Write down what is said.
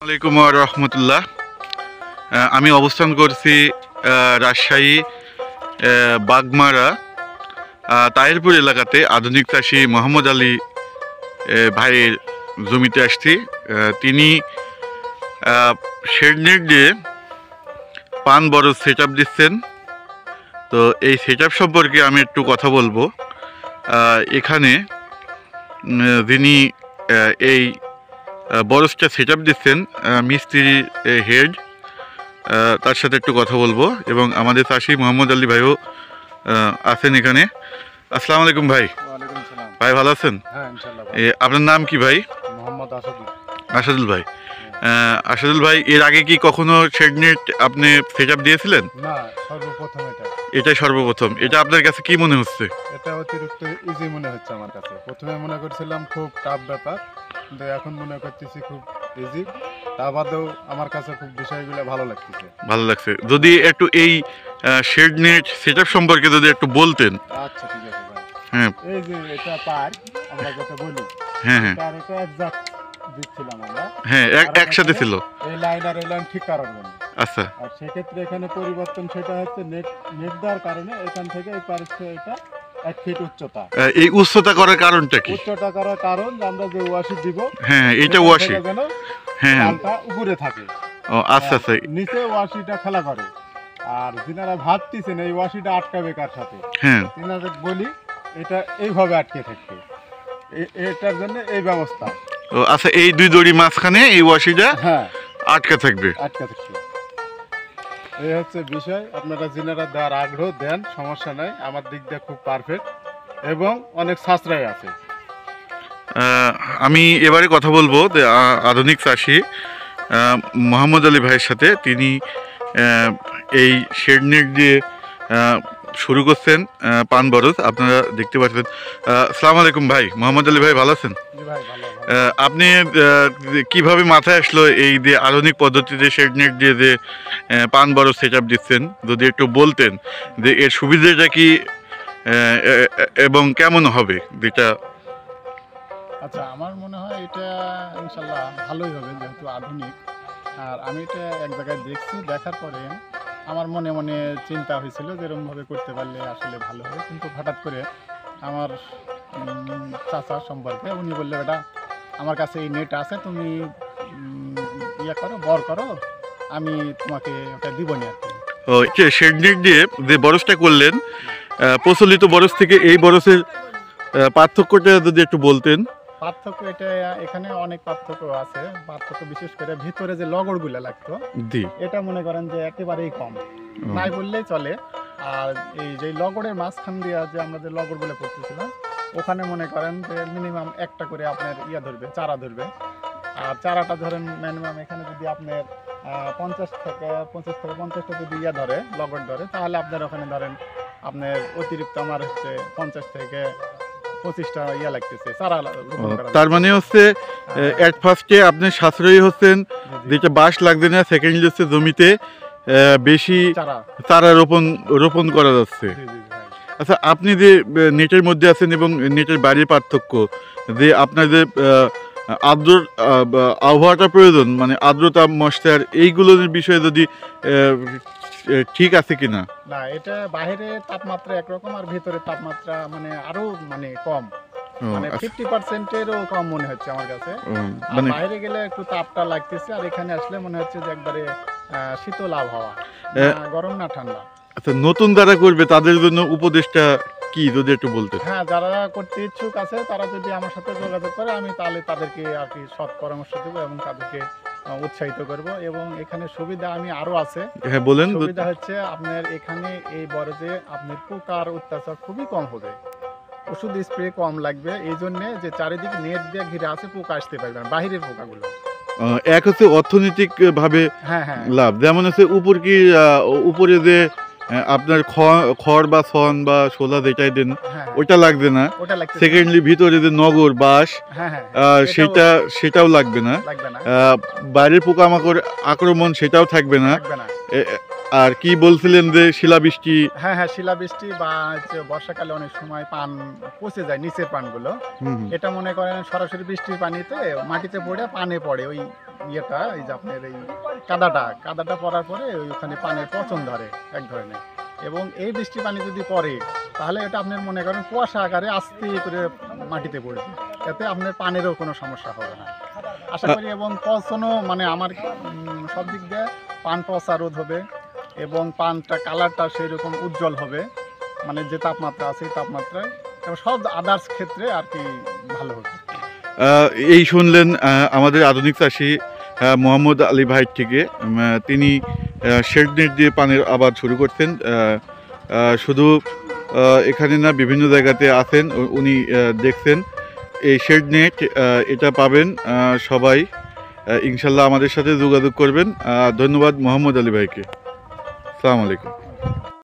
আলাইকুম রহমতুল্লাহ। আমি অবস্থান করছি রাজশাহী বাগমারা তাহিরপুর এলাকাতে। আধুনিক চাষি মোহাম্মদ আলী ভাইয়ের জমিতে আসছি। তিনি শেড নেট দিয়ে পান বড় সেট আপ দিচ্ছেন। তো এই সেট আপ সম্পর্কে আমি একটু কথা বলবো। এখানে যিনি এই বরসটা সেট আপ দিচ্ছেন মিস্ত্রি হেড, তার সাথে একটু কথা বলবো। এবং আমাদের চাষি মোহাম্মদ আলী ভাইও আছেন এখানে। আসসালামু আলাইকুম ভাই। ভাই ভালো আছেন? আপনার নাম কি ভাই? মোহাম্মদ আসাদুল। আসাদুল ভাই। আসাদুল ভাই, এর আগে কি কখনো শেড নেট আপনি সেট আপ দিয়েছিলেন? না, সর্বপ্রথম এটাই সর্বপ্রথম। এটা আপনার কাছে কি মনে হচ্ছে? এটা অতিরিক্ত ইজি মনে হচ্ছে আমার কাছে। প্রথমে মনে করছিলাম খুব টাফ ব্যাপার, কিন্তু এখন মনে করতেছি খুব ইজি। তা বাদেও আমার কাছে খুব বিষয়গুলো ভালো লাগছে। যদি একটু এই শেড নেট সেট আপ সম্পর্কে যদি একটু বলতেন। আচ্ছা, ঠিক আছে ভাই। হ্যাঁ, এই যে এটা পার আমরা যেটা বলি, হ্যাঁ হ্যাঁ, তার এটা এক্সাক্ট দিচ্ছিলাম আমরা। হ্যাঁ, একসাথে ছিল। এই লাইন আর এই লাইন ঠিক করার জন্য। আচ্ছা। আর সেক্ষেত্রে এখানে পরিবর্তন সেটা হচ্ছে নেট দেওয়ার কারণে এখান থেকে এই পার এটা 1 ফিট উচ্চতা। এই উচ্চতা করার কারণটা কি? উচ্চতা করার কারণ যে আমরা যে ওয়াশি দিব, হ্যাঁ এটা ওয়াশি, হ্যাঁ পালটা উপরে থাকে। ও আচ্ছা আচ্ছা, নিচে ওয়াশিটা খেলা করে। আর যিনারা ভাবতেছেন এই ওয়াশিটা আটকাবে কার সাথে, হ্যাঁ তিনাদের বলি এটা এইভাবে আটকে থাকবে। এটার জন্য এই ব্যবস্থা। ও আচ্ছা, এই দুই দড়ি মাঝখানে এই ওয়াশিটা হ্যাঁ আটকে থাকবে। এই হচ্ছে বিষয়। আপনারা যিনারা দেওয়ার আগ্রহ দেন, সমস্যা নাই। আমার দিক দিয়ে খুব পারফেক্ট এবং অনেক সাশ্রয় আছে। আমি এবারে কথা বলবো আধুনিক চাষি মোহাম্মদ আলী ভাইয়ের সাথে। তিনি এই শেড নেট দিয়ে শুরু করছেন পান বরজ, আপনারা দেখতে পাচ্ছেন। আসসালামু আলাইকুম ভাই। মোহাম্মদ আলী ভাই ভালো আছেন? আপনি কিভাবে মাথায় আসলো এই যে আধুনিক পদ্ধতিতে শেড নেট দিয়ে যে পান বরজ সেট আপ দিচ্ছেন, যদি একটু বলতেন যে এর সুবিধাটা কি এবং কেমন হবে যেটা? আচ্ছা, আমার মনে হয় এটা ইনশাল্লাহ ভালোই হবে, যেহেতু আধুনিক। আর আমি এটা এক জায়গায় দেখছি, দেখার পরে আমার মনে মনে চিন্তা হয়েছিল যে এরকমভাবে করতে পারলে আসলে ভালো হবে। কিন্তু হঠাৎ করে আমার চাচা সম্পর্কে উনি বললে, এটা আমার কাছে এই নেট আছে, তুমি ইয়ে করো, বর করো, আমি তোমাকে ওটা দিব না আর কি। ও শেড নেট দিয়ে যে বরজটা করলেন, প্রচলিত বরজ থেকে এই বরজের পার্থক্যটা যদি একটু বলতেন। পার্থক্য এটা, এখানে অনেক পার্থক্য আছে। পার্থক্য বিশেষ করে ভিতরে যে লগড়গুলো লাগতো, এটা মনে করেন যে একেবারেই কম, নাই বললেই চলে। আর এই যে লগড়ের মাঝখান দিয়ে যে আমরা যে লগড়গুলো করতেছিলাম, ওখানে মনে করেন যে মিনিমাম একটা করে আপনার ইয়া ধরবে, চারা ধরবে। আর চারাটা ধরেন মিনিমাম এখানে যদি আপনার 50 থেকে 50টা যদি ইয়া ধরে, লগড় ধরে, তাহলে আপনার ওখানে ধরেন আপনার অতিরিক্ত আমার হচ্ছে 50 থেকে 25টা ইয়া লাগতেছে চারা। তার মানে হচ্ছে এট ফার্স্টে আপনি সাশ্রয়ী হচ্ছেন, যেটা বাঁশ লাগবে না। সেকেন্ডলি হচ্ছে জমিতে বেশি চারা রোপণ করা যাচ্ছে। আচ্ছা, আপনি যে নেটের মধ্যে আছেন এবং নেটের বাইরের পার্থক্য, যে আপনার যে আর্দ্র আবহাওয়াটা প্রয়োজন, মানে আর্দ্রতা, ময়েশ্চার, এইগুলোর বিষয়ে যদি ঠিক আছে কিনা? না, এটা বাইরে তাপমাত্রা একরকম আর ভিতরে তাপমাত্রা মানে আরো মানে কম, মানে 50%-এরও কম মনে হচ্ছে আমার কাছে। মানে বাইরে গেলে একটু তাপটা লাগতেছে, আর এখানে আসলে মনে হচ্ছে যে একবারে শীতল আবহাওয়া, গরম না ঠান্ডা। আচ্ছা, নতুন যারা করবে তাদের জন্য উপদেশটা কি যদি একটু বলতেন? হ্যাঁ, যারা করতে ইচ্ছুক আছে তারা যদি আমার সাথে যোগাযোগ করে, আমি তাহলে তাদেরকে আর কি সৎ পরামর্শ দেবো এবং তাদেরকে উৎসাহিত করব। এবং এখানে সুবিধা আমি আরো আছে। হ্যাঁ বলেন। সুবিধা হচ্ছে আপনার এখানে এই বরজে আপনার পোকার অত্যাচার খুবই কম হবে, ওষুধ স্প্রে কম লাগবে। এই জন্য যে চারিদিকে নেট দিয়ে ঘিরে আছে, পোকা আসতে পারবে না, বাহিরের পোকাগুলো। এক হচ্ছে অর্থনৈতিক ভাবে লাভ, যেমন হচ্ছে উপরে যে আপনার খড় বা ছন বা শোলা যেটাই দেন, ওইটা লাগবে না। সেকেন্ডলি ভিতরে যে নগর বাঁশ, সেটাও লাগবে না। বাইরের পোকামাকড় আক্রমণ সেটাও থাকবে না। আর কি বলছিলেন যে শিলাবৃষ্টি? হ্যাঁ হ্যাঁ, শিলাবৃষ্টি বা হচ্ছে বর্ষাকালে অনেক সময় পান পচে যায়, নিচের পানগুলো। হুম, এটা মনে করেন সরাসরি বৃষ্টির পানিতে মাটিতে পড়ে পানে পড়ে, ওই ইয়েটা এই যে আপনার এই কাদাটা পড়ার পরে ওইখানে পানের পচন ধরে এক ধরনের। এবং এই বৃষ্টির পানি যদি পড়ে তাহলে এটা আপনার মনে করেন কুয়াশা আকারে আস্তে করে মাটিতে পড়বে, এতে আপনার পানেরও কোনো সমস্যা হবে না আশা করি। এবং পচনও মানে আমার সব দিক দিয়ে পান পচা রোধ হবে এবং পানটা কালারটা সেই রকম উজ্জ্বল হবে, মানে যে তাপমাত্রা আছে এই তাপমাত্রায়, এবং সব আদার্স ক্ষেত্রে আর কি ভালো হবে। এই শুনলেন আমাদের আধুনিক চাষি মোহাম্মদ আলী ভাই থেকে। তিনি শেড নেট দিয়ে পানের আবাদ শুরু করছেন। শুধু এখানে না, বিভিন্ন জায়গাতে আছেন, উনি দেখছেন এই শেড নেট। এটা পাবেন সবাই। ইনশাল্লাহ আমাদের সাথে যোগাযোগ করবেন। ধন্যবাদ মোহাম্মদ আলী ভাইকে। আসসালামু আলাইকুম।